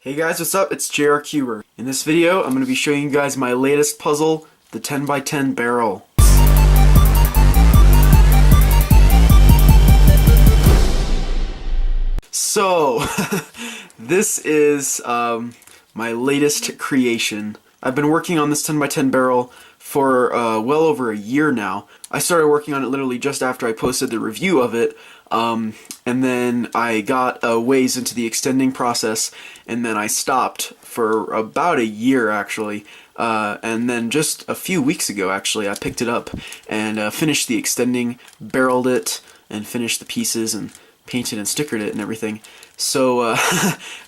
Hey guys, what's up? It's JR Cuber. In this video, I'm going to be showing you guys my latest puzzle, the 10x10 barrel. So, this is my latest creation. I've been working on this 10x10 barrel for well over a year now. I started working on it literally just after I posted the review of it, and then I got a ways into the extending process, and then I stopped for about a year actually, and then just a few weeks ago actually I picked it up and finished the extending, barreled it, and finished the pieces and painted and stickered it and everything. So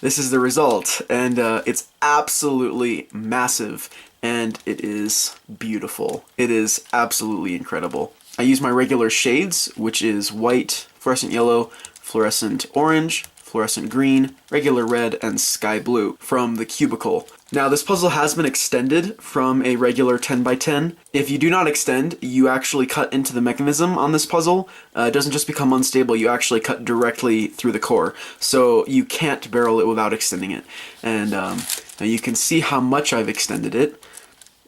this is the result, and it's absolutely massive, and it is beautiful. It is absolutely incredible. I use my regular shades, which is white, fluorescent yellow, fluorescent orange, fluorescent green, regular red, and sky blue from the cubicle. Now this puzzle has been extended from a regular 10x10. If you do not extend, you actually cut into the mechanism on this puzzle. It doesn't just become unstable, you actually cut directly through the core. So you can't barrel it without extending it. And now you can see how much I've extended it.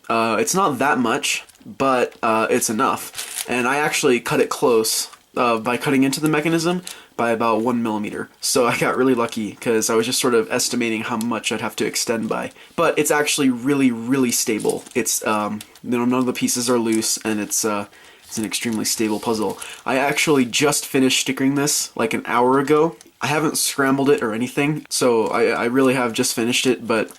It's not that much, but it's enough. And I actually cut it close by cutting into the mechanism by about 1 millimeter. So I got really lucky because I was just sort of estimating how much I'd have to extend by. But it's actually really, really stable. It's none of the pieces are loose, and it's an extremely stable puzzle. I actually just finished stickering this like an hour ago. I haven't scrambled it or anything, so I really have just finished it. But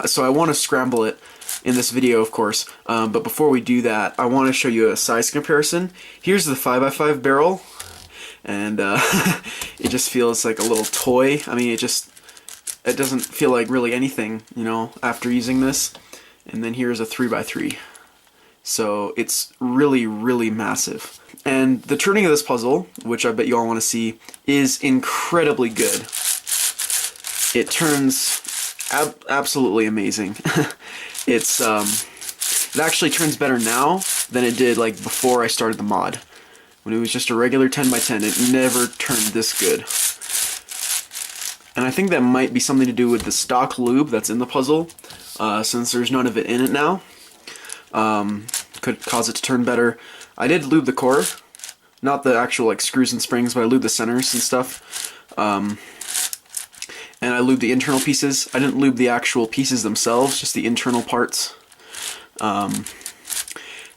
so I want to scramble it in this video, of course, but before we do that, I want to show you a size comparison. Here's the 5x5 barrel, and it just feels like a little toy. I mean, it doesn't feel like really anything, you know, after using this. And then here's a 3x3. So it's really, really massive. And the turning of this puzzle, which I bet you all want to see, is incredibly good. It turns absolutely amazing. It actually turns better now than it did like before I started the mod. When it was just a regular 10x10, it never turned this good. And I think that might be something to do with the stock lube that's in the puzzle, since there's none of it in it now. Could cause it to turn better. I did lube the core, not the actual like screws and springs, but I lubed the centers and stuff. And I lubed the internal pieces. I didn't lube the actual pieces themselves, just the internal parts.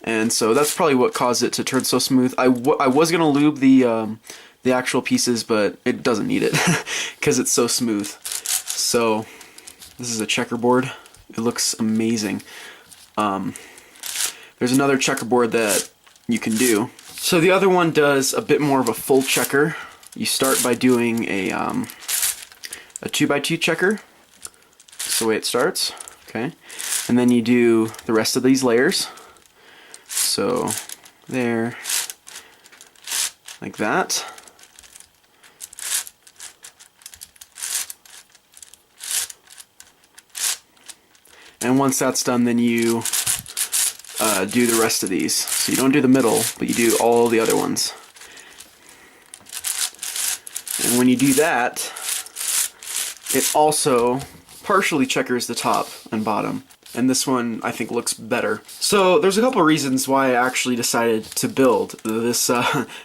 And so that's probably what caused it to turn so smooth. I was gonna lube the actual pieces, but it doesn't need it because it's so smooth. So this is a checkerboard. It looks amazing. There's another checkerboard that you can do. So the other one does a bit more of a full checker. You start by doing a 2x2 checker. That's the way it starts. Okay, and then you do the rest of these layers. So there, like that. And once that's done, then you do the rest of these. So you don't do the middle, but you do all the other ones. And when you do that, it also partially checkers the top and bottom. And this one, I think, looks better. So there's a couple of reasons why I actually decided to build this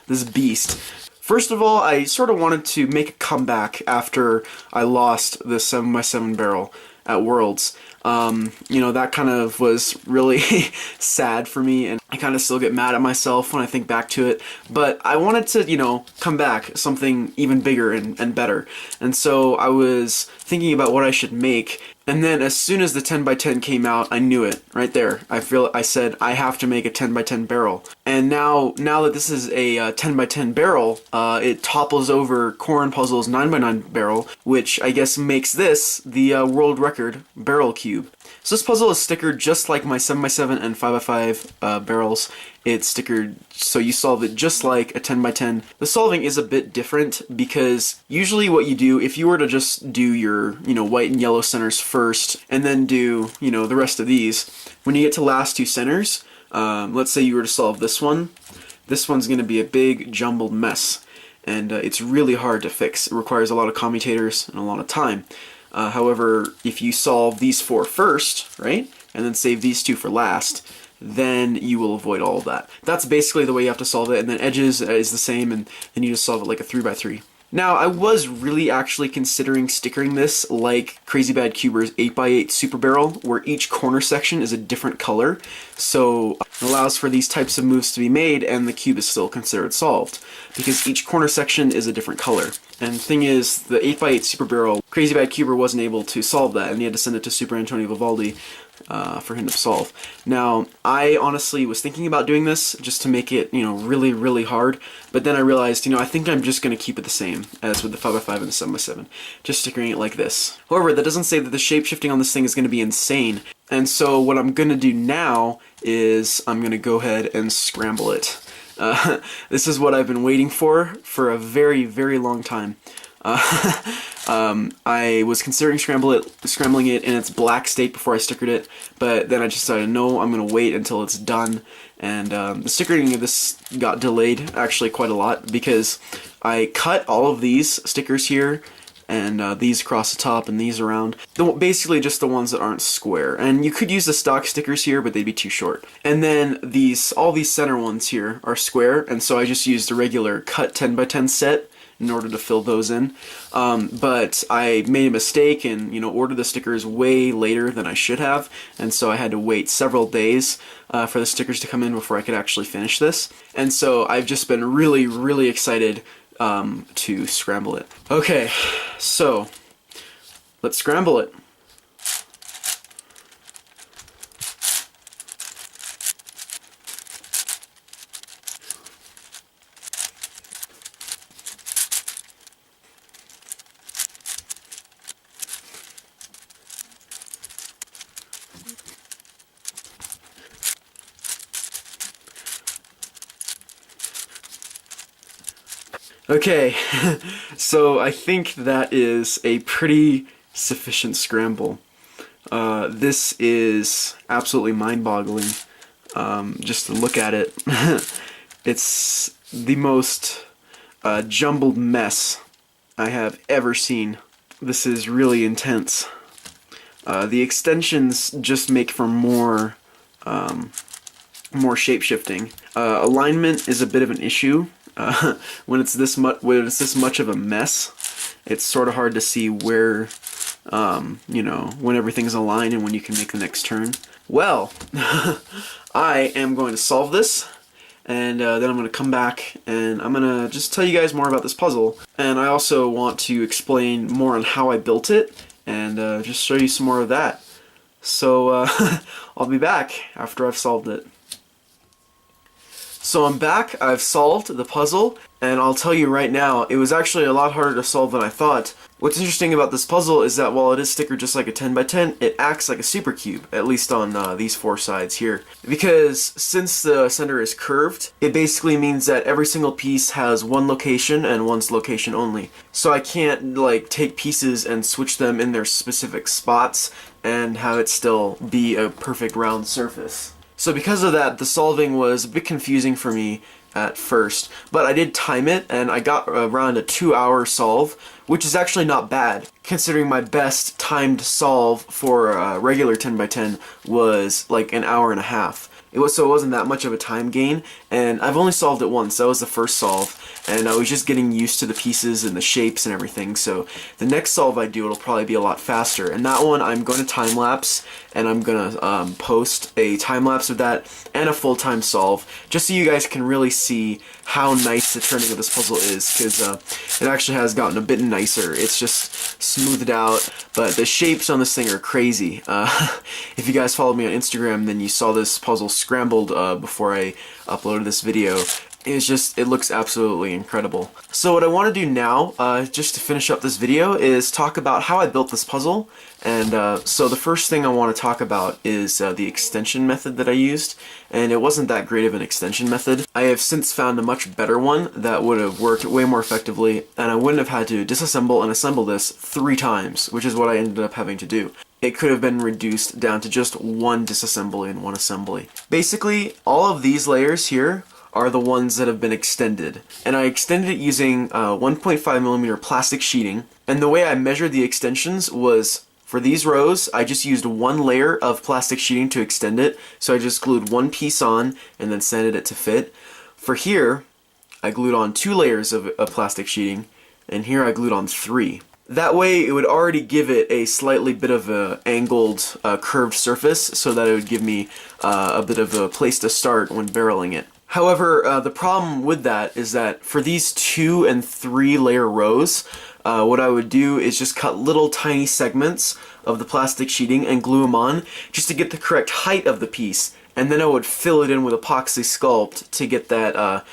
this beast. First of all, I sort of wanted to make a comeback after I lost the 7x7 barrel at Worlds. You know, that kind of was really sad for me, and I kind of still get mad at myself when I think back to it, but I wanted to, you know, come back something even bigger and better. And so I was thinking about what I should make, and then as soon as the 10x10 came out, I knew it right there. I said I have to make a 10x10 barrel. And now that this is a 10x10 barrel, it topples over Corn Puzzle's 9x9 barrel, which I guess makes this the world record barrel cube. So this puzzle is stickered just like my 7x7 and 5x5 barrels. It's stickered so you solve it just like a 10x10. The solving is a bit different because usually what you do, if you were to just do your, you know, white and yellow centers first and then do, you know, the rest of these, when you get to last two centers, let's say you were to solve this one's going to be a big jumbled mess. And it's really hard to fix. It requires a lot of commutators and a lot of time. However, if you solve these 4 first, right, and then save these 2 for last, then you will avoid all of that. That's basically the way you have to solve it, and then edges is the same, and then you just solve it like a 3x3. Now, I was really actually considering stickering this like Crazy Bad Cuber's 8x8 Super Barrel, where each corner section is a different color, so it allows for these types of moves to be made and the cube is still considered solved, because each corner section is a different color. And the thing is, the 8x8 Super Barrel, Crazy Bad Cuber wasn't able to solve that, and he had to send it to Super Antonio Vivaldi for him to solve. Now, I honestly was thinking about doing this just to make it, really, really hard, but then I realized, I think I'm just going to keep it the same as with the 5x5 and the 7x7, just stickering it like this. However, that doesn't say that the shape shifting on this thing is going to be insane, and so what I'm going to do now is I'm going to go ahead and scramble it. This is what I've been waiting for a very, very long time. I was considering scrambling it in its black state before I stickered it, but then I just decided, no, I'm going to wait until it's done, and the stickering of this got delayed actually quite a lot, because I cut all of these stickers here, and these across the top, and these around. Basically just the ones that aren't square. And you could use the stock stickers here, but they'd be too short. And then all these center ones here are square, and so I just used a regular cut 10x10 set in order to fill those in. But I made a mistake and ordered the stickers way later than I should have, and so I had to wait several days for the stickers to come in before I could actually finish this. And so I've just been really, really excited to scramble it. Okay, so let's scramble it. Okay, so I think that is a pretty sufficient scramble. This is absolutely mind-boggling, just to look at it. It's the most jumbled mess I have ever seen. This is really intense. The extensions just make for more shape-shifting. Alignment is a bit of an issue. When it's this much of a mess, it's sort of hard to see where, when everything's aligned and when you can make the next turn. Well, I am going to solve this, and then I'm going to come back and I'm going to just tell you guys more about this puzzle. And I also want to explain more on how I built it and just show you some more of that. So I'll be back after I've solved it. So I'm back, I've solved the puzzle, and I'll tell you right now, it was actually a lot harder to solve than I thought. What's interesting about this puzzle is that while it is stickered just like a 10x10, it acts like a super cube, at least on these 4 sides here. Because since the center is curved, it basically means that every single piece has one location and one's location only. So I can't take pieces and switch them in their specific spots and have it still be a perfect round surface. So because of that, the solving was a bit confusing for me at first, but I did time it, and I got around a 2-hour solve, which is actually not bad, considering my best timed solve for a regular 10x10 was like an hour and a half. So it wasn't that much of a time gain, and I've only solved it once. That was the first solve, and I was just getting used to the pieces and the shapes and everything, so the next solve I do, it'll probably be a lot faster. And that one, I'm going to time-lapse, and I'm going to post a time-lapse of that and a full-time solve, just so you guys can really see how nice the turning of this puzzle is, because it actually has gotten a bit nicer. It's just smoothed out, but the shapes on this thing are crazy. If you guys followed me on Instagram, then you saw this puzzle scrambled before I uploaded this video. It looks absolutely incredible. So what I want to do now, just to finish up this video, is talk about how I built this puzzle. And so the first thing I want to talk about is the extension method that I used. And it wasn't that great of an extension method. I have since found a much better one that would have worked way more effectively, and I wouldn't have had to disassemble and assemble this 3 times, which is what I ended up having to do. It could have been reduced down to just 1 disassembly and 1 assembly. Basically, all of these layers here are the ones that have been extended. And I extended it using 1.5mm plastic sheeting. And the way I measured the extensions was, for these rows, I just used one layer of plastic sheeting to extend it. So I just glued one piece on and then sanded it to fit. For here, I glued on 2 layers of plastic sheeting, and here I glued on 3. That way it would already give it a slightly bit of a angled, curved surface, so that it would give me a bit of a place to start when barreling it. However, the problem with that is that for these 2 and 3 layer rows, what I would do is just cut little tiny segments of the plastic sheeting and glue them on just to get the correct height of the piece. And then I would fill it in with epoxy sculpt to get that,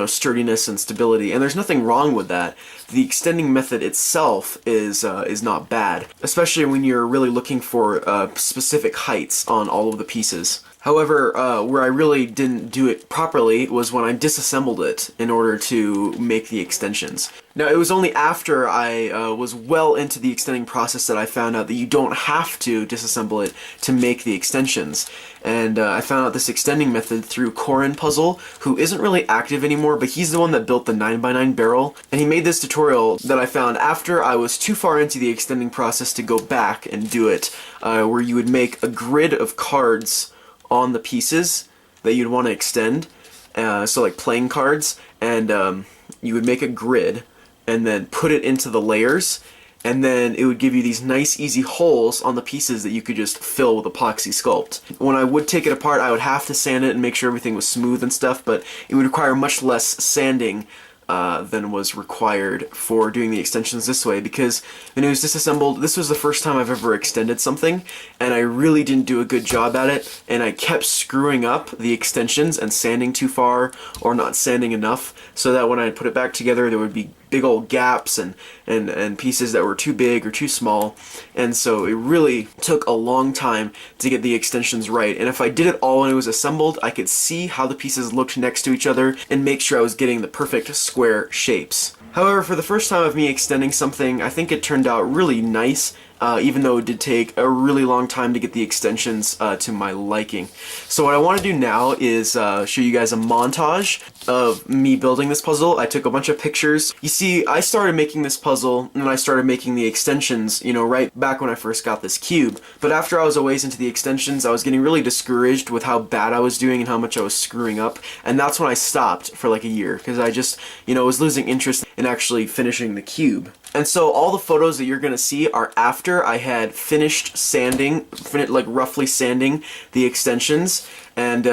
sturdiness and stability. And there's nothing wrong with that. The extending method itself is not bad, especially when you're really looking for specific heights on all of the pieces. However, where I really didn't do it properly was when I disassembled it in order to make the extensions. Now, it was only after I was well into the extending process that I found out that you don't have to disassemble it to make the extensions. And I found out this extending method through Corin Puzzle, who isn't really active anymore, but he's the one that built the 9x9 barrel. And he made this tutorial that I found after I was too far into the extending process to go back and do it, where you would make a grid of cards on the pieces that you'd want to extend, so like playing cards, and you would make a grid and then put it into the layers, and then it would give you these nice easy holes on the pieces that you could just fill with epoxy sculpt. When I would take it apart, I would have to sand it and make sure everything was smooth and stuff, but it would require much less sanding than was required for doing the extensions this way, because when it was disassembled, this was the first time I've ever extended something, and I really didn't do a good job at it, and I kept screwing up the extensions and sanding too far or not sanding enough, so that when I put it back together there would be big old gaps and pieces that were too big or too small. And so it really took a long time to get the extensions right. And if I did it all when it was assembled, I could see how the pieces looked next to each other and make sure I was getting the perfect square shapes. However, for the first time of me extending something, I think it turned out really nice, even though it did take a really long time to get the extensions to my liking. So what I want to do now is show you guys a montage of me building this puzzle. I took a bunch of pictures. You see, I started making this puzzle and I started making the extensions, right back when I first got this cube. But after I was a ways into the extensions, I was getting really discouraged with how bad I was doing and how much I was screwing up. And that's when I stopped for like a year, because I just, was losing interest in actually finishing the cube. And so all the photos that you're going to see are after I had finished sanding, roughly sanding the extensions, and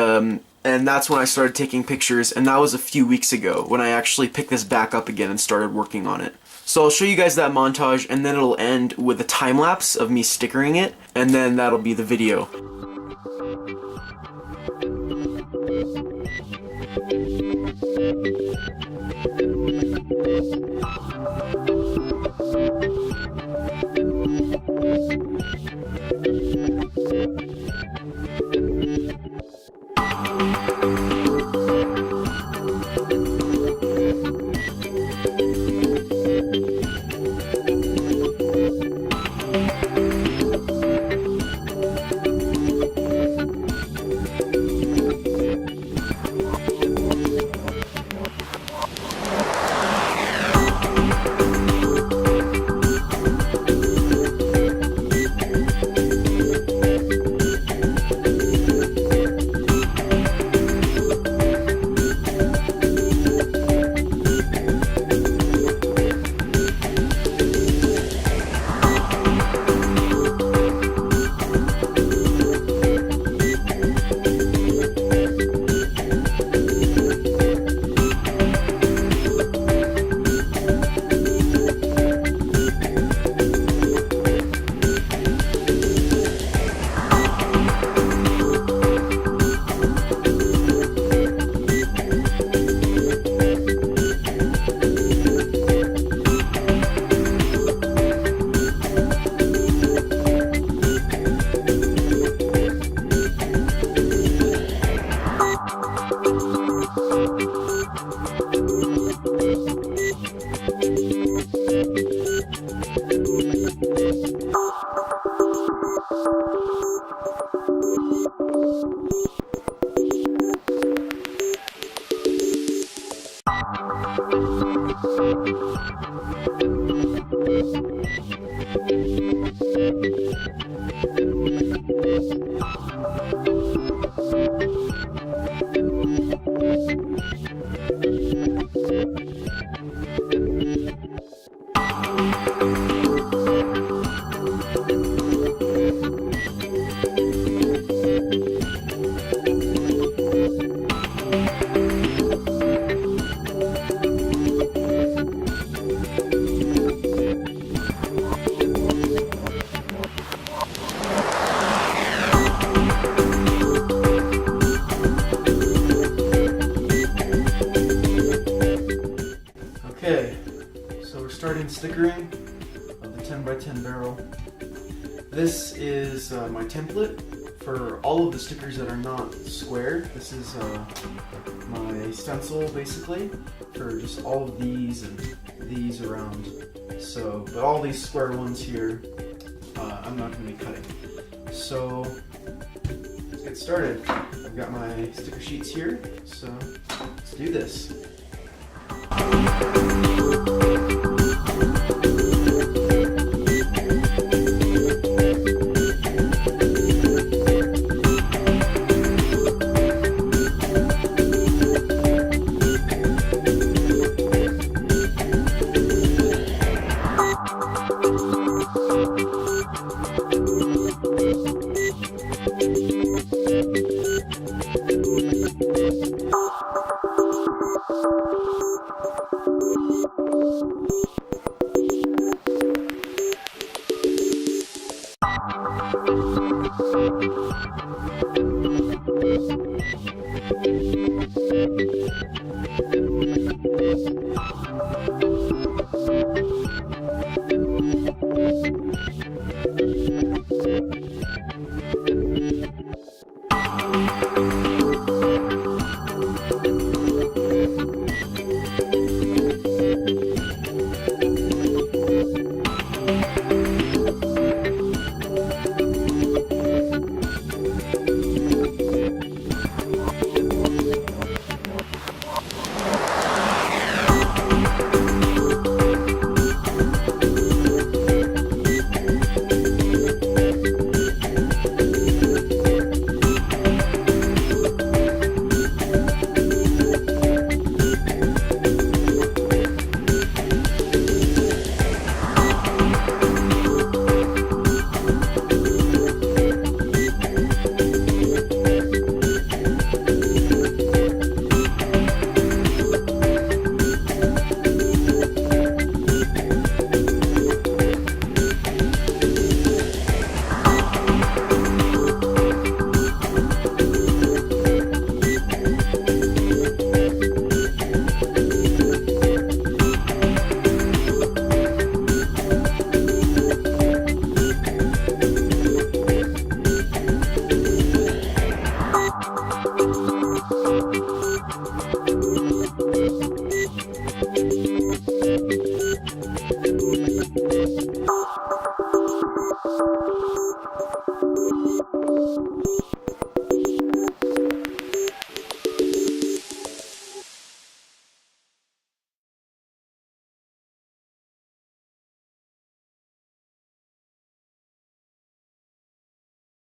that's when I started taking pictures, and that was a few weeks ago when I actually picked this back up again and started working on it. So I'll show you guys that montage, and then it'll end with a time lapse of me stickering it, and then that'll be the video. and stickering of the 10x10 barrel. This is my template for all of the stickers that are not square. This is my stencil basically for just all of these and these around. So, but all these square ones here, I'm not going to be cutting. So, let's get started. I've got my sticker sheets here, so let's do this.